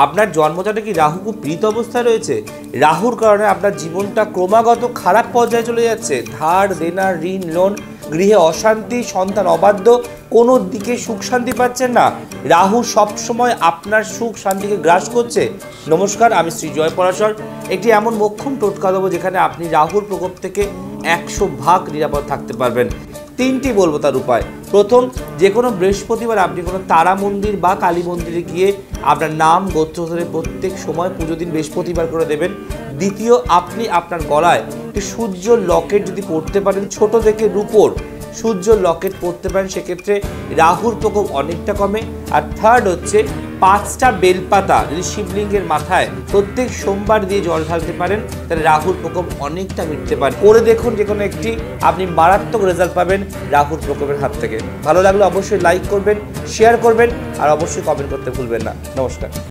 আপনার জন্মছকে কি রাহু খুব প্রীত অবস্থায় রয়েছে? রাহুর কারণে আপনার জীবনটা ক্রমাগত খারাপ পর্যায়ে চলে যাচ্ছে। ধার দেনা, ঋণ, লোন, গৃহে অশান্তি, সন্তান অবাধ্য, কোনো দিকে সুখ শান্তি পাচ্ছেন না। রাহু সবসময় আপনার সুখ শান্তিকে গ্রাস করছে। নমস্কার, আমি শ্রী জয় পরাশর। একটি এমন মোক্ষম টোটকা দেবো যেখানে আপনি রাহুর প্রকোপ থেকে 100% নিরাপদ থাকতে পারবেন। তিনটি বলবো তার উপায়। প্রথম, যে কোনো বৃহস্পতিবার আপনি কোনো তারা মন্দির বা কালী মন্দিরে গিয়ে আপনার নাম গোত্র ধরে প্রত্যেক সময় পুজো দিন বৃহস্পতিবার করে দেবেন। দ্বিতীয়, আপনি আপনার গলায় একটি সূর্য লকেট যদি পরতে পারেন, ছোট থেকে রূপোর সূর্য লকেট পরতে পারেন, সেক্ষেত্রে রাহুর প্রকোপ অনেকটা কমে। আর থার্ড হচ্ছে 5টা বেলপাতা যদি শিবলিঙ্গের মাথায় প্রত্যেক সোমবার দিয়ে জল ঢালতে পারেন, তাহলে রাহুর প্রকোপ অনেকটা মিটতে পারে। করে দেখুন, যে কোনো একটি আপনি মারাত্মক রেজাল্ট পাবেন রাহুর প্রকোপের হাত থেকে। ভালো লাগলে অবশ্যই লাইক করবেন, শেয়ার করবেন আর অবশ্যই কমেন্ট করতে ভুলবেন না। নমস্কার।